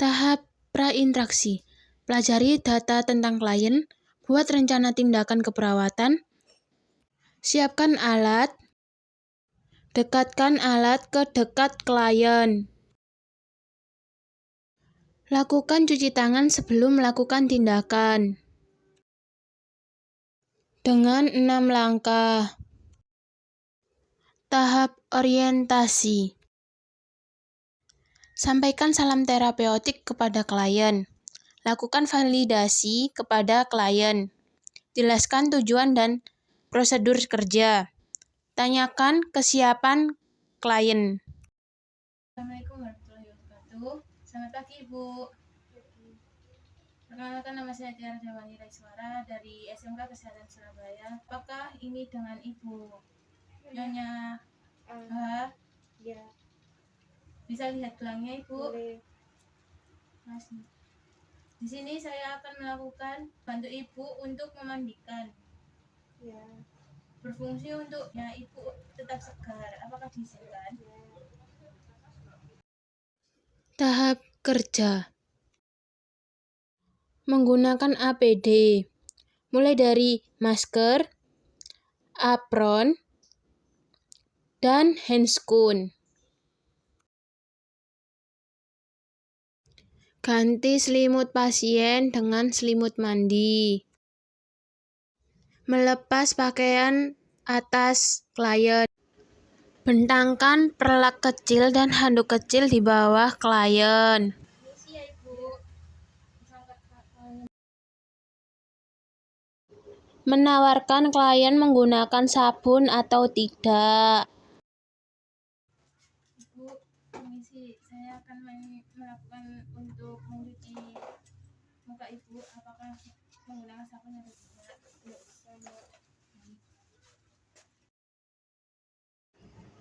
Tahap prainteraksi. Pelajari data tentang klien, buat rencana tindakan keperawatan, siapkan alat, dekatkan alat ke dekat klien. Lakukan cuci tangan sebelum melakukan tindakan. Dengan 6 langkah. Tahap orientasi. Sampaikan salam terapeutik kepada klien. Lakukan validasi kepada klien. Jelaskan tujuan dan prosedur kerja. Tanyakan kesiapan klien. Assalamualaikum warahmatullahi wabarakatuh. Selamat pagi, Ibu. Perkenalkan, nama saya Tiara Dewani Raiswara dari SMK Kesehatan Surabaya. Apakah ini dengan Ibu Nyonya H? Ya, Bisa lihat gelangnya, Ibu? boleh. Masih. Di sini saya akan melakukan bantu Ibu untuk memandikan. Ya, Berfungsi untuk Ibu tetap segar. Apakah diizinkan? Tahap kerja. Menggunakan APD. Mulai dari masker, apron, dan handscoon. Ganti selimut pasien dengan selimut mandi. Melepas pakaian atas klien. Bentangkan perlak kecil dan handuk kecil di bawah klien. Misi ya, Ibu. Menawarkan klien menggunakan sabun atau tidak. Ibu, permisi, saya akan melakukan untuk mencuci muka Ibu. Apakah menggunakan sabun atau tidak?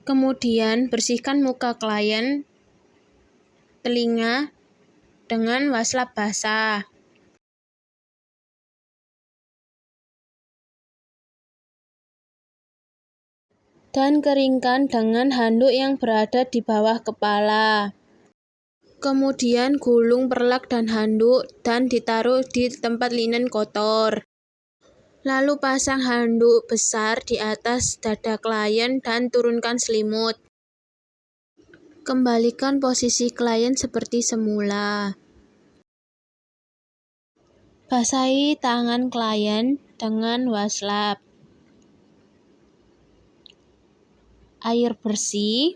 Kemudian bersihkan muka klien, telinga dengan waslap basah. Dan keringkan dengan handuk yang berada di bawah kepala. Kemudian gulung perlak dan handuk dan ditaruh di tempat linen kotor. Lalu pasang handuk besar di atas dada klien dan turunkan selimut. Kembalikan posisi klien seperti semula. Basahi tangan klien dengan waslap. Air bersih.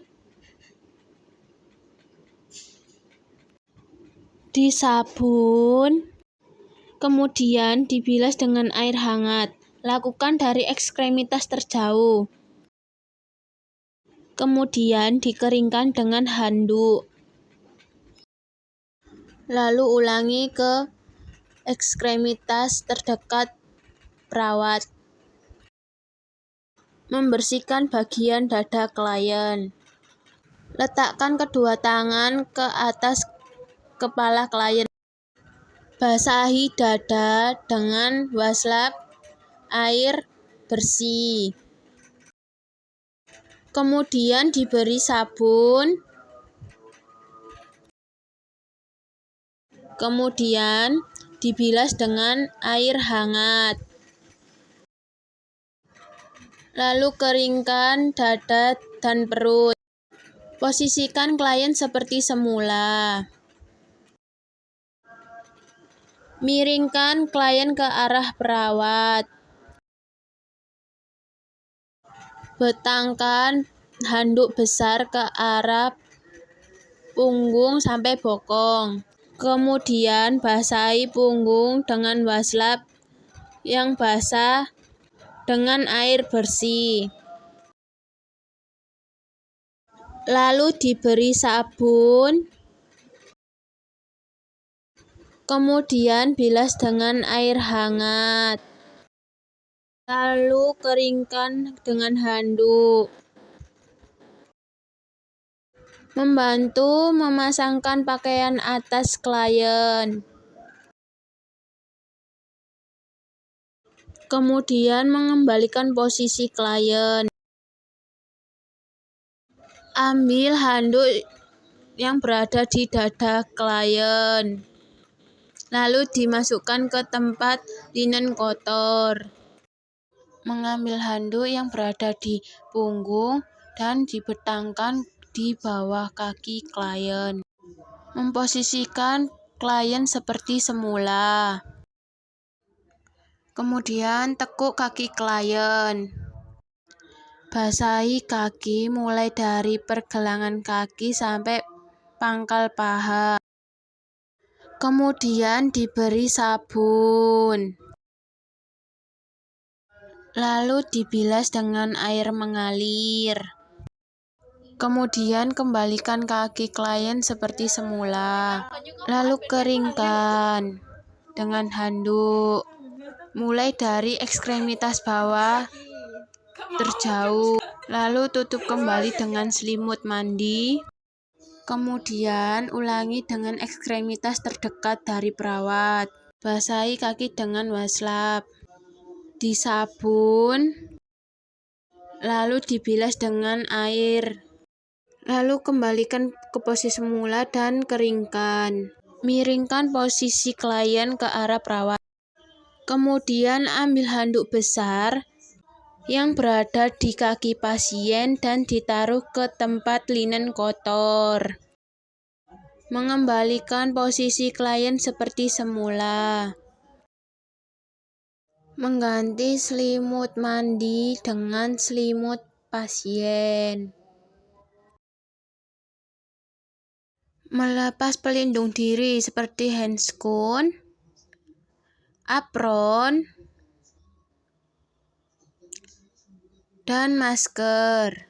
Disabun. Kemudian dibilas dengan air hangat. Lakukan dari ekstremitas terjauh. Kemudian dikeringkan dengan handuk. Lalu ulangi ke ekstremitas terdekat perawat. Membersihkan bagian dada klien. Letakkan kedua tangan ke atas kepala klien. Basahi dada dengan waslap air bersih. Kemudian diberi sabun. Kemudian dibilas dengan air hangat. Lalu keringkan dada dan perut. Posisikan klien seperti semula. Miringkan klien ke arah perawat. Betangkan handuk besar ke arah punggung sampai bokong. Kemudian basahi punggung dengan waslap yang basah dengan air bersih. Lalu diberi sabun. Kemudian bilas dengan air hangat. Lalu keringkan dengan handuk. Membantu memasangkan pakaian atas klien. Kemudian mengembalikan posisi klien. Ambil handuk yang berada di dada klien, lalu dimasukkan ke tempat linen kotor. Mengambil handuk yang berada di punggung dan dibentangkan di bawah kaki klien. Memposisikan klien seperti semula. Kemudian tekuk kaki klien. Basahi kaki mulai dari pergelangan kaki sampai pangkal paha. Kemudian diberi sabun. Lalu dibilas dengan air mengalir. Kemudian kembalikan kaki klien seperti semula. Lalu keringkan dengan handuk. Mulai dari ekstremitas bawah terjauh. Lalu tutup kembali dengan selimut mandi. Kemudian ulangi dengan ekstremitas terdekat dari perawat. Basahi kaki dengan wastafel. Disabun, lalu dibilas dengan air. Lalu kembalikan ke posisi semula dan keringkan. Miringkan posisi klien ke arah perawat. Kemudian ambil handuk besar yang berada di kaki pasien dan ditaruh ke tempat linen kotor. Mengembalikan posisi klien seperti semula. Mengganti selimut mandi dengan selimut pasien. Melepas pelindung diri seperti handscoon, apron, dan masker.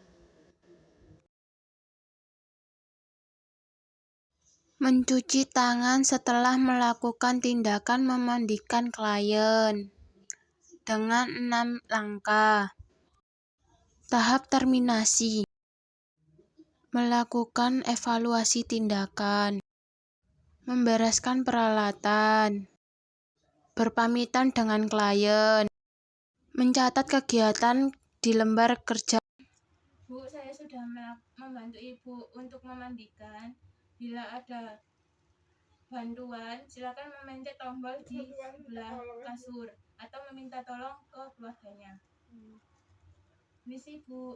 Mencuci tangan setelah melakukan tindakan memandikan klien dengan 6 langkah. Tahap terminasi. Melakukan evaluasi tindakan. Membereskan peralatan. Berpamitan dengan klien. Mencatat kegiatan di lembar kerja. Bu, saya sudah membantu Ibu untuk memandikan. Bila ada bantuan, silakan memencet tombol di sebelah kasur atau meminta tolong ke keluarganya. Misi Bu.